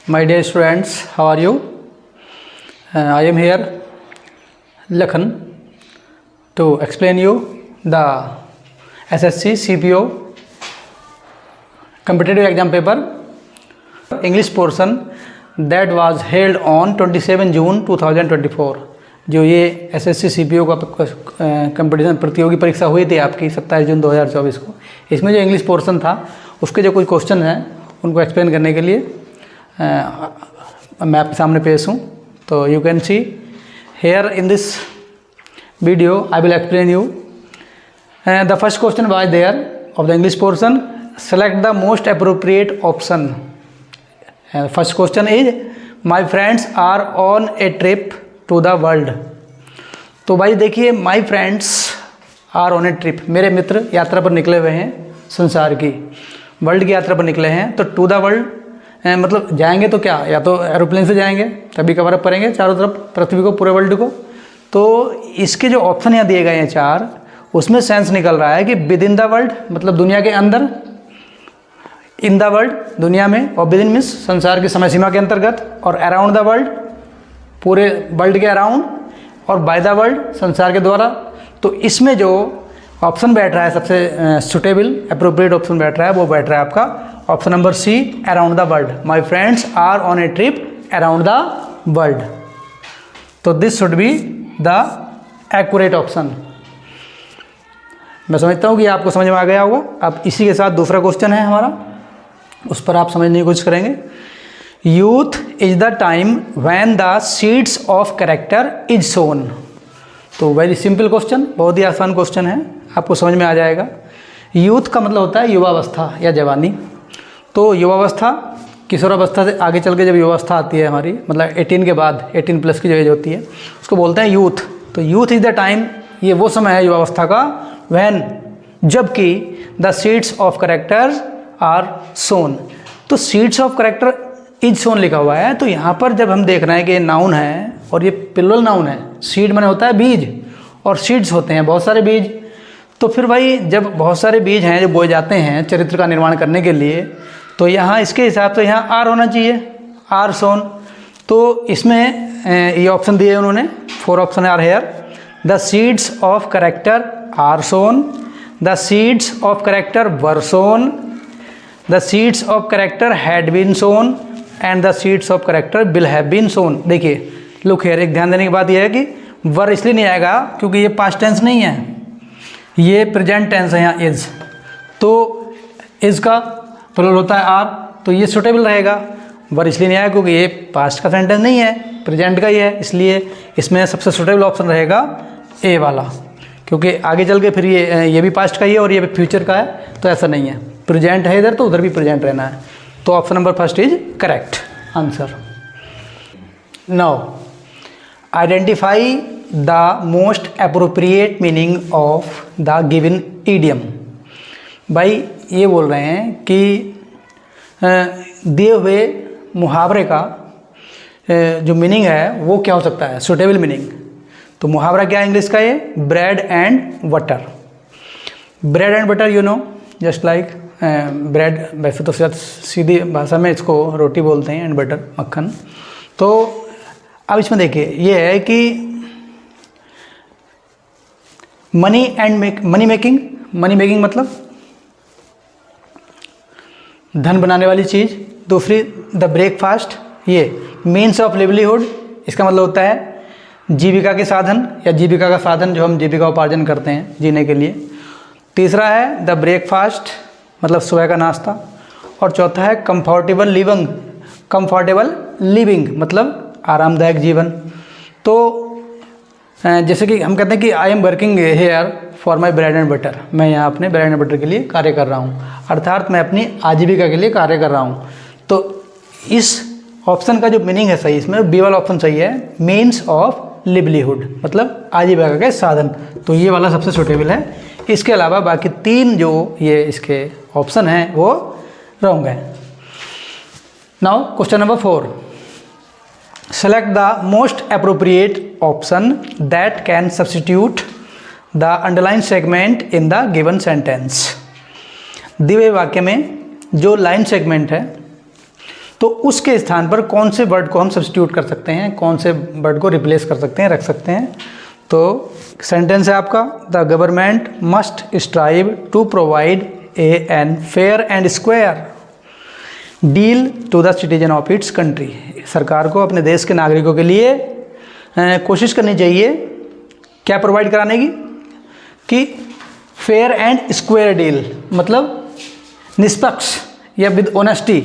My dear students, how are you? I am here, Lakhan, to explain you the SSC CPO competitive exam paper English portion that was held on 27 June 2024। जो ये SSC CPO का competition प्रतियोगी परीक्षा हुई थी आपकी 27 जून 2024 को, इसमें जो इंग्लिश पोर्शन था उसके जो कुछ क्वेश्चन हैं उनको एक्सप्लेन करने के लिए मैं आपके सामने पेश हूँ। तो you can see here in this video I will explain you the first question was there of the English portion, select the most appropriate option. First question is my friends are on a trip to the world. तो भाई देखिए, my friends are on a trip, मेरे मित्र यात्रा पर निकले हुए हैं, संसार की वर्ल्ड की यात्रा पर निकले हैं। तो टू द वर्ल्ड मतलब जाएंगे तो क्या, या तो एरोप्लेन से जाएंगे तभी कवर अप करेंगे चारों तरफ पृथ्वी को, पूरे वर्ल्ड को। तो इसके जो ऑप्शन यहाँ दिए गए हैं चार, उसमें सेंस निकल रहा है कि विद इन द वर्ल्ड मतलब दुनिया के अंदर, इन द वर्ल्ड दुनिया में, और विद इन मीन्स संसार की समय सीमा के अंतर्गत, और अराउंड द वर्ल्ड पूरे वर्ल्ड के अराउंड, और बाय द वर्ल्ड संसार के द्वारा। तो इसमें जो ऑप्शन बैठ रहा है सबसे सुटेबल अप्रोप्रिएट ऑप्शन बैठ रहा है, वो बैठ रहा है आपका option number C, around the world. My friends are on a trip around the world. तो this should be the accurate option. मैं समझता हूँ कि आपको समझ में आ गया होगा। अब इसी के साथ दूसरा क्वेश्चन है हमारा, उस पर आप समझने की कोशिश करेंगे। Youth is the time when the seeds of character is sown. तो वेरी सिंपल क्वेश्चन, बहुत ही आसान क्वेश्चन है, आपको समझ में आ जाएगा। यूथ का मतलब होता है युवावस्था या जवानी। तो युवावस्था, किशोरावस्था से आगे चल के जब युवावस्था आती है हमारी, मतलब 18 के बाद, 18 प्लस की जो एज होती है उसको बोलते हैं यूथ। तो यूथ इज़ द टाइम, ये वो समय है युवावस्था का, व्हेन जबकि the seeds of character are sown. तो seeds of character is sown लिखा हुआ है, तो यहाँ पर जब हम देख रहे हैं कि ये नाउन है और ये प्लुरल नाउन है, सीड माने होता है बीज, और सीड्स होते हैं बहुत सारे बीज। तो फिर भाई जब बहुत सारे बीज हैं जो बोए जाते हैं चरित्र का निर्माण करने के लिए, तो यहाँ इसके हिसाब से यहाँ आर होना चाहिए, आर सोन। तो इसमें ये ऑप्शन दिए उन्होंने, 4 option are here. The seeds of character are sown, the seeds of character were sown, the seeds of character had been sown, and the seeds of character will have been sown. देखिए look hair, एक ध्यान देने की बात यह है कि वर इसलिए नहीं आएगा क्योंकि ये पास्ट टेंस नहीं है, ये प्रेजेंट टेंस है यहाँ इज। तो इज का प्लुरल होता है आर, तो ये सुटेबल रहेगा। वर इसलिए नहीं आया क्योंकि ये पास्ट का सेंटेंस नहीं है, प्रेजेंट का ही है, इसलिए इसमें सबसे सुटेबल ऑप्शन रहेगा ए वाला, क्योंकि आगे चल के फिर ये भी पास्ट का ही है और ये भी फ्यूचर का है। तो ऐसा नहीं है, प्रेजेंट है इधर तो उधर भी प्रेजेंट रहना है। तो option number first is correct answer. Now identify the most appropriate meaning of the given idiom. भाई ये बोल रहे हैं कि दिए हुए मुहावरे का जो मीनिंग है वो क्या हो सकता है, सुटेबल मीनिंग। तो मुहावरा क्या है इंग्लिश का, ये bread and butter. Bread and butter you know, just like bread, वैसे तो सीधी भाषा में इसको रोटी बोलते हैं, एंड बटर मक्खन। तो अब इसमें देखिए ये है कि मनी एंड मनी मेकिंग मतलब धन बनाने वाली चीज़। दूसरी द ब्रेकफास्ट, ये मीन्स ऑफ लिवलीहुड, इसका मतलब होता है जीविका के साधन या जीविका का साधन जो हम जीविका उपार्जन करते हैं जीने के लिए। तीसरा है द ब्रेकफास्ट मतलब सुबह का नाश्ता। और चौथा है कंफर्टेबल लिविंग मतलब आरामदायक जीवन। तो जैसे कि हम कहते हैं कि I am working here for my bread and butter, मैं यहाँ अपने ब्रेड एंड बटर के लिए कार्य कर रहा हूँ, अर्थात मैं अपनी आजीविका के लिए कार्य कर रहा हूँ। तो इस ऑप्शन का जो मीनिंग है सही, इसमें बी वाला ऑप्शन सही है, मीन्स ऑफ लिवलीहुड मतलब आजीविका के साधन। तो ये वाला सबसे सुटेबल है। इसके अलावा बाकी 3 जो ये इसके ऑप्शन हैं वो रॉन्ग है। Now question number 4, select the most appropriate option that can substitute the underline segment in the given sentence. दिए हुए वाक्य में जो लाइन सेगमेंट है तो उसके स्थान पर कौन से वर्ड को हम सब्स्टिट्यूट कर सकते हैं, कौन से वर्ड को रिप्लेस कर सकते हैं, रख सकते हैं। तो सेंटेंस है आपका, the government must strive to provide an fair and square deal to the citizen of its country. सरकार को अपने देश के नागरिकों के लिए कोशिश करनी चाहिए क्या प्रोवाइड कराने की, कि फेयर एंड स्क्वायर डील, मतलब निष्पक्ष या विद ऑनेस्टी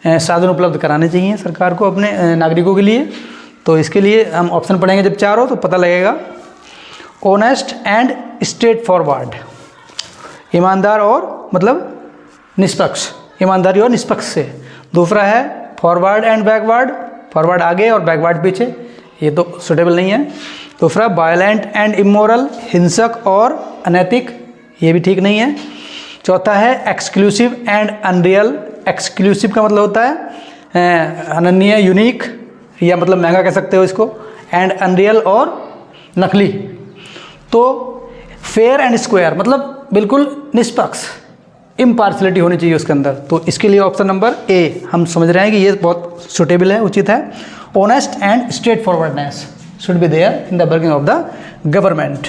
साधन उपलब्ध कराने चाहिए सरकार को अपने नागरिकों के लिए। तो इसके लिए हम ऑप्शन पढ़ेंगे जब चारों तो पता लगेगा। ऑनेस्ट एंड स्ट्रेट फॉरवर्ड, ईमानदार और मतलब निष्पक्ष, ईमानदारी और निष्पक्ष से। दूसरा है फॉरवर्ड एंड बैकवर्ड, फॉरवर्ड आगे और बैकवर्ड पीछे, ये तो सुटेबल नहीं है। दूसरा वायलेंट एंड इमोरल, हिंसक और अनैतिक, ये भी ठीक नहीं है। चौथा है एक्सक्लूसिव एंड अनरियल, एक्सक्लूसिव का मतलब होता है अनन्य, यूनिक, या मतलब महंगा कह सकते हो इसको, एंड अनरियल और नकली। तो फेयर एंड स्क्वायर मतलब बिल्कुल निष्पक्ष, इम्पार्शलिटी होनी चाहिए उसके अंदर। तो इसके लिए ऑप्शन नंबर ए हम समझ रहे हैं कि ये बहुत सुटेबल है, उचित है। Honest and straightforwardness should be there in the working of the government.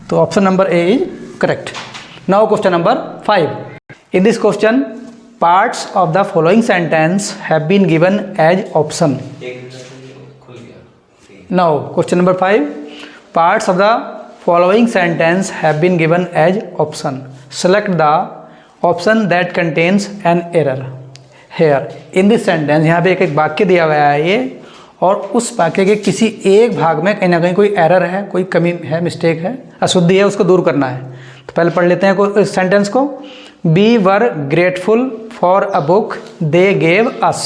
तो option number A is correct. Now question number 5। In this question parts of the following sentence have been given as option. Now question number 5, parts of the following sentence have been given as option. Select the option that contains an error here. In this sentence यहाँ पे एक एक वाक्य दिया गया है ये, और उस वाक्य के किसी एक भाग में कहीं ना कहीं कोई एरर है, कोई कमी है, मिस्टेक है, अशुद्धि है, उसको दूर करना है। तो पहले पढ़ लेते हैं इस सेंटेंस को। We were grateful for a book they gave us.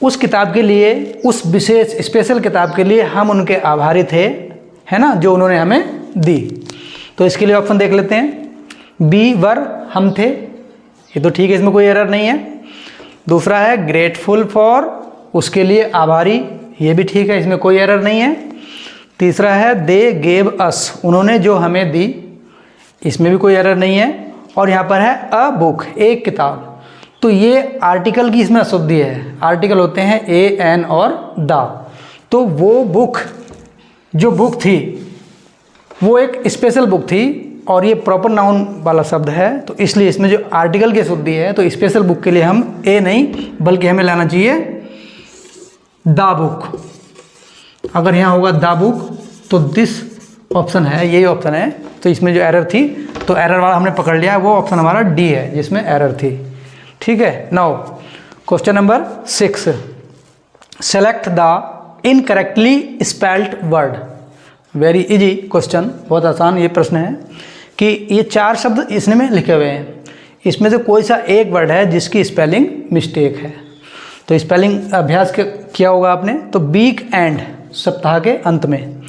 उस किताब के लिए, उस विशेष स्पेशल किताब के लिए हम उनके आभारी थे, है ना, जो उन्होंने हमें दी। तो इसके लिए ऑप्शन देख लेते हैं। बी वर, हम थे, ये तो ठीक है, इसमें कोई एरर नहीं है। दूसरा है ग्रेटफुल फॉर, उसके लिए आभारी, ये भी ठीक है, इसमें कोई एरर नहीं है। तीसरा है दे गेव अस, उन्होंने जो हमें दी, इसमें भी कोई एरर नहीं है। और यहाँ पर है अ बुक, एक किताब, तो ये आर्टिकल की इसमें अशुद्धि है। आर्टिकल होते हैं ए, एन और द। तो वो बुक, जो बुक थी वो एक स्पेशल बुक थी, और ये प्रॉपर नाउन वाला शब्द है, तो इसलिए इसमें जो आर्टिकल की अशुद्धि है, तो स्पेशल बुक के लिए हम ए नहीं बल्कि हमें लाना चाहिए द बुक। अगर यहाँ होगा द बुक तो दिस ऑप्शन है, यही ऑप्शन है। तो इसमें जो एरर थी, तो एरर वाला हमने पकड़ लिया, वो ऑप्शन हमारा डी है जिसमें एरर थी। ठीक है। Now question number 6, select the incorrectly spelled word. Very easy question, बहुत आसान ये प्रश्न है कि ये 4 शब्द इसमें लिखे हुए हैं, इसमें से कोई सा एक वर्ड है जिसकी स्पेलिंग मिस्टेक है। तो स्पेलिंग अभ्यास किया होगा आपने। तो वीक एंड, सप्ताह के अंत में।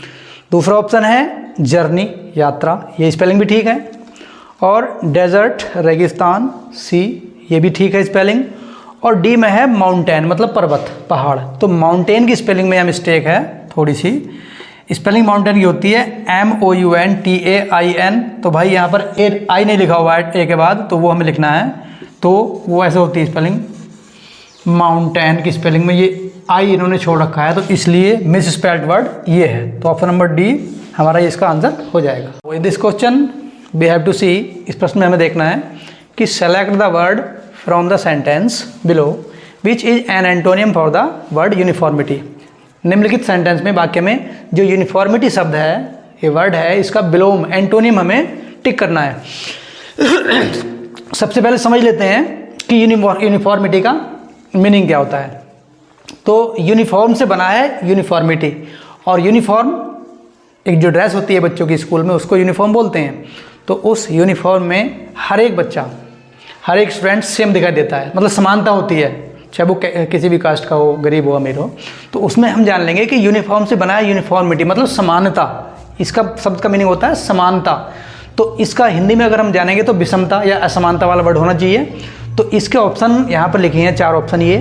दूसरा ऑप्शन है जर्नी, यात्रा, ये स्पेलिंग भी ठीक है। और डेजर्ट, रेगिस्तान, सी, ये भी ठीक है स्पेलिंग। और डी में है माउंटेन, मतलब पर्वत, पहाड़। तो माउंटेन की स्पेलिंग में यह मिस्टेक है थोड़ी सी। स्पेलिंग माउंटेन की होती है MOUNTAIN। तो भाई यहाँ पर ए आई नहीं लिखा हुआ है ए के बाद, तो वो हमें लिखना है। तो वो ऐसे होती है स्पेलिंग, माउंटेन की स्पेलिंग में ये आई इन्होंने छोड़ रखा है, तो इसलिए मिस स्पेल्ड वर्ड ये है। तो ऑप्शन नंबर डी हमारा इसका आंसर हो जाएगा। In this question we have to see, इस प्रश्न में हमें देखना है कि select the word from the sentence below which is an antonym for the word uniformity. निम्नलिखित सेंटेंस में, वाक्य में जो यूनिफॉर्मिटी शब्द है, ये वर्ड है, इसका बिलोम, एंटोनियम हमें टिक करना है। सबसे पहले समझ लेते हैं कि यूनिफॉर्मिटी का मीनिंग क्या होता है। तो यूनिफॉर्म से बना है यूनिफॉर्मिटी, और यूनिफॉर्म एक जो ड्रेस होती है बच्चों की स्कूल में, उसको यूनिफॉर्म बोलते हैं। तो उस यूनिफॉर्म में हर एक बच्चा, हर एक स्टूडेंट सेम दिखाई देता है, मतलब समानता होती है, चाहे वो किसी भी कास्ट का हो, गरीब हो, अमीर हो। तो उसमें हम जान लेंगे कि यूनिफॉर्म से बना है यूनिफॉर्मिटी, मतलब समानता। इसका शब्द का मीनिंग होता है समानता। तो इसका हिंदी में अगर हम जानेंगे तो विषमता या असमानता वाला वर्ड होना चाहिए। तो इसके ऑप्शन यहाँ पर लिखे हैं, 4 ऑप्शन। ये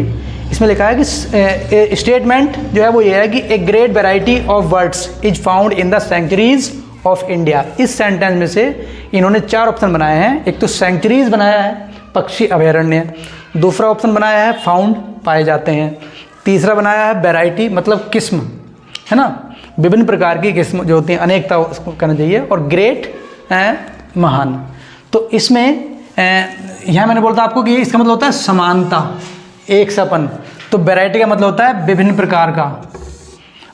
इसमें लिखा है कि स्टेटमेंट जो है वो ये है कि a great variety of words is found in the centuries of India. इस सेंटेंस में से इन्होंने 4 ऑप्शन बनाए हैं। एक तो सेंचुरीज बनाया है, पक्षी अभयारण्य। दूसरा ऑप्शन बनाया है फाउंड, पाए जाते हैं। तीसरा बनाया है वैरायटी, मतलब किस्म, है ना, विभिन्न प्रकार की किस्म जो होती हैं, अनेकता उसको कहना चाहिए। और ग्रेट, महान। तो इसमें यहाँ मैंने बोलता आपको कि इसका मतलब होता है समानता, एक सपन। तो वैरायटी का मतलब होता है विभिन्न प्रकार का,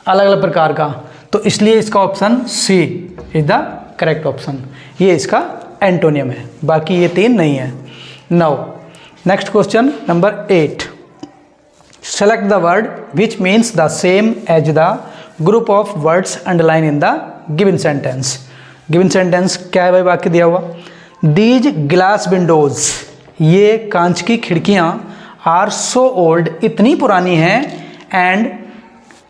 अलग अलग प्रकार का। तो इसलिए इसका option C is the correct option. ये इसका एंटोनियम है, बाकी ये 3 नहीं है। Now next question number 8, select the word which means the same as the group of words underline in the given sentence. Given sentence क्या है भाई? वाक्य दिया हुआ, दीज ग्लास विंडोज, ये कांच की खिड़कियाँ, आर सो ओल्ड, इतनी पुरानी हैं, एंड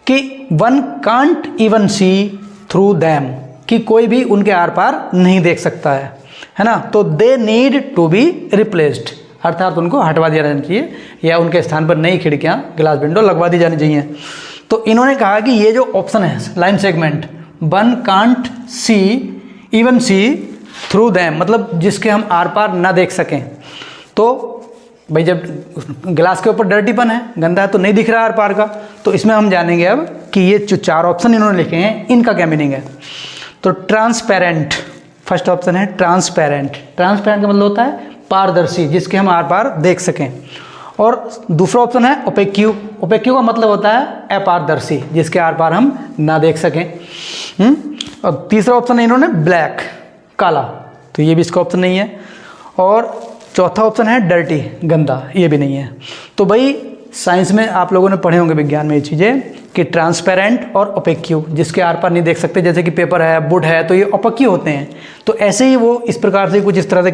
कि one can't even see through them, कि कोई भी उनके आर पार नहीं देख सकता है ना। तो they need to be replaced, अर्थात उनको हटवा दिया जाना चाहिए या उनके स्थान पर नई खिड़कियाँ, ग्लास विंडो लगवा दी जानी चाहिए। तो इन्होंने कहा कि ये जो ऑप्शन है line segment, one can't see even see through them, मतलब जिसके हम आर पार ना देख सकें। तो भाई जब गिलास के ऊपर डर्टीपन है, गंदा है, तो नहीं दिख रहा आर पार का। तो इसमें हम जानेंगे अब कि ये जो 4 ऑप्शन इन्होंने लिखे हैं इनका क्या मीनिंग है। तो ट्रांसपेरेंट, फर्स्ट ऑप्शन है ट्रांसपेरेंट। ट्रांसपेरेंट का मतलब होता है पारदर्शी, जिसके हम आर पार देख सकें। और दूसरा ऑप्शन है ओपेक्यू। ओपेक्यू का मतलब होता है अपारदर्शी, जिसके आर पार हम ना देख सकें। और तीसरा ऑप्शन है इन्होंने ब्लैक, काला, तो ये भी इसका ऑप्शन नहीं है। और चौथा ऑप्शन है डर्टी, गंदा, ये भी नहीं है। तो भाई साइंस में आप लोगों ने पढ़े होंगे, विज्ञान में ये चीज़ें, कि ट्रांसपेरेंट और ओपेक्यू, जिसके आर पार नहीं देख सकते, जैसे कि पेपर है, वुड है, तो ये ओपेक्यू होते हैं। तो ऐसे ही वो इस प्रकार से कुछ इस तरह से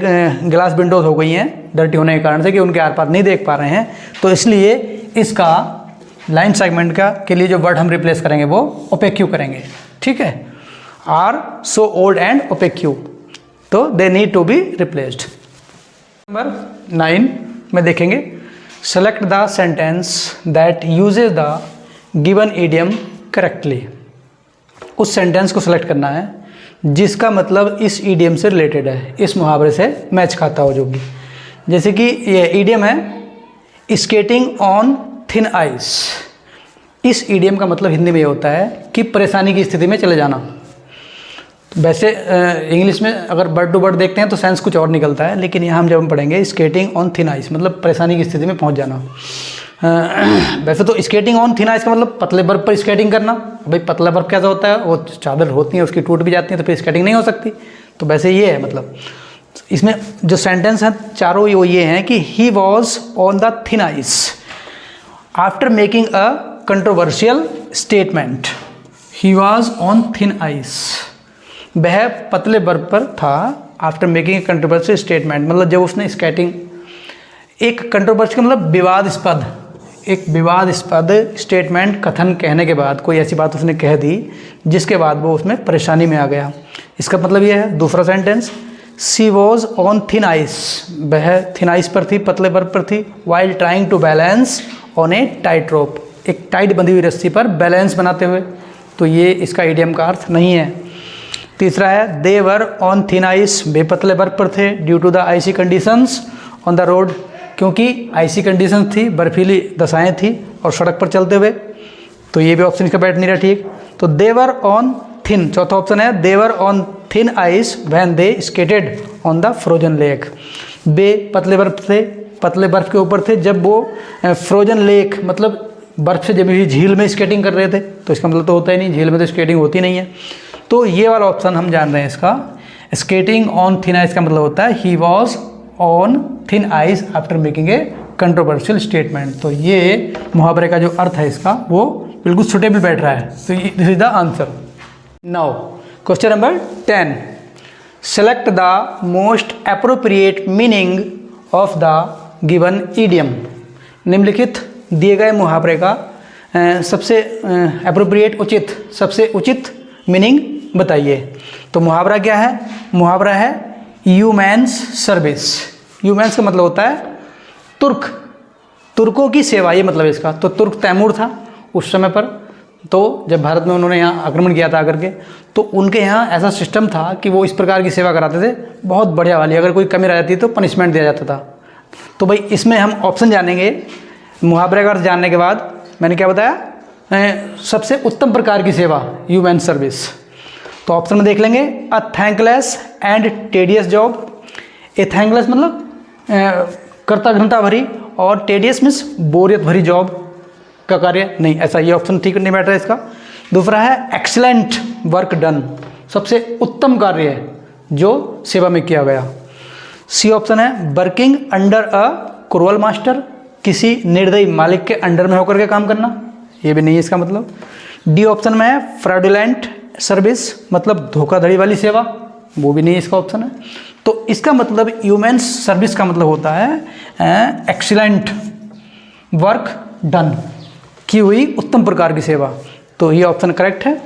ग्लास विंडोज हो गई हैं डर्टी होने के कारण से, कि उनके आर पार नहीं देख पा रहे हैं। तो इसलिए इसका लाइन सेगमेंट का के लिए जो वर्ड हम रिप्लेस करेंगे वो ओपेक्यू करेंगे, ठीक है। Are so old and opaque, तो they need to be replaced. Number 9 में देखेंगे, select the sentence that uses the given idiom correctly. उस सेंटेंस को सेलेक्ट करना है जिसका मतलब इस ईडियम से रिलेटेड है, इस मुहावरे से मैच खाता हो जो भी। जैसे कि ये ईडियम है स्केटिंग ऑन थिन आइस। इस ईडियम का मतलब हिंदी में ये होता है कि परेशानी की स्थिति में चले जाना। वैसे इंग्लिश में अगर वर्ड टू वर्ड देखते हैं तो सेंस कुछ और निकलता है, लेकिन यहाँ जब हम पढ़ेंगे स्केटिंग ऑन थिन आइस, मतलब परेशानी की स्थिति में पहुँच जाना। वैसे तो स्केटिंग ऑन थिन आइस का मतलब पतले बर्फ पर स्केटिंग करना। भाई पतला बर्फ कैसा होता है, वो चादर होती है उसकी टूट भी जाती है, तो फिर स्केटिंग नहीं हो सकती। तो वैसे ये है, मतलब इसमें जो सेंटेंस हैं चारों वो ये हैं कि he was on the thin ice after making a controversial statement. He was on thin ice, वह पतले बर्फ पर था after making a controversial statement, मतलब जब उसने स्केटिंग, एक कंट्रोवर्सी का मतलब विवादास्पद, एक विवादास्पद स्टेटमेंट, कथन कहने के बाद कोई ऐसी बात उसने कह दी जिसके बाद वो उसमें परेशानी में आ गया। इसका मतलब ये है। दूसरा sentence, she was on thin ice, वह थिन आइस पर थी, पतले बर्फ पर थी, while trying to balance on a tight rope, एक टाइट बंधी हुई रस्सी पर बैलेंस बनाते हुए। तो ये इसका ईडियम का अर्थ नहीं है। तीसरा है, they were on thin ice, वे पतले बर्फ पर थे, due to the icy conditions on the road, क्योंकि आइसी कंडीशन थी, बर्फीली दशाएं थी और सड़क पर चलते हुए। तो ये भी ऑप्शन इसका बैठ नहीं रहा, ठीक। तो देवर ऑन थिन, चौथा ऑप्शन है, they were on thin ice when they skated on the frozen lake. वे पतले बर्फ थे, पतले बर्फ के ऊपर थे जब वो फ्रोजन लेक, मतलब बर्फ से जमी हुई झील में स्केटिंग कर रहे थे। तो इसका मतलब तो होता ही नहीं, झील में तो स्केटिंग होती नहीं है। तो ये वाला ऑप्शन हम जान रहे हैं इसका, स्केटिंग ऑन थिन आइस का मतलब होता है he was on thin ice after making a controversial statement. तो ये मुहावरे का जो अर्थ है इसका वो बिल्कुल सुटेबल बैठ रहा है। तो this is the answer. Now question number 10, select the most appropriate meaning of the given idiom. निम्नलिखित दिए गए मुहावरे का सबसे एप्रोप्रिएट, उचित, सबसे उचित मीनिंग बताइए। तो मुहावरा क्या है? मुहावरा है ह्यूमैन्स सर्विस। ह्यूमैन्स का मतलब होता है तुर्क, तुर्कों की सेवा, ये मतलब इसका। तो तुर्क तैमूर था उस समय पर, तो जब भारत में उन्होंने यहाँ आक्रमण किया था आकर के, तो उनके यहाँ ऐसा सिस्टम था कि वो इस प्रकार की सेवा कराते थे, बहुत बढ़िया वाली। अगर कोई कमी रह जाती तो पनिशमेंट दिया जाता था। तो भाई इसमें हम ऑप्शन जानेंगे मुहावरे का अर्थ जानने के बाद मैंने क्या बताया, सबसे उत्तम प्रकार की सेवा ह्यूमन सर्विस। तो ऑप्शन में देख लेंगे, अ thankless and tedious job. A thankless मतलब कर्ता घृणता भरी, और टेडियस मीन्स बोरियत भरी जॉब का कार्य नहीं, ऐसा ये ऑप्शन ठीक नहीं बैठ रहा है इसका। दूसरा है एक्सीलेंट वर्क डन, सबसे उत्तम कार्य है जो सेवा में किया गया। सी ऑप्शन है working under a cruel master, किसी निर्दयी मालिक के अंडर में होकर के काम करना, ये भी नहीं है इसका मतलब। डी ऑप्शन में है फ्रॉडुलेंट सर्विस, मतलब धोखाधड़ी वाली सेवा, वो भी नहीं इसका ऑप्शन है। तो इसका मतलब ह्यूमन सर्विस का मतलब होता है एक्सीलेंट वर्क डन, की हुई उत्तम प्रकार की सेवा। तो ये ऑप्शन करेक्ट है।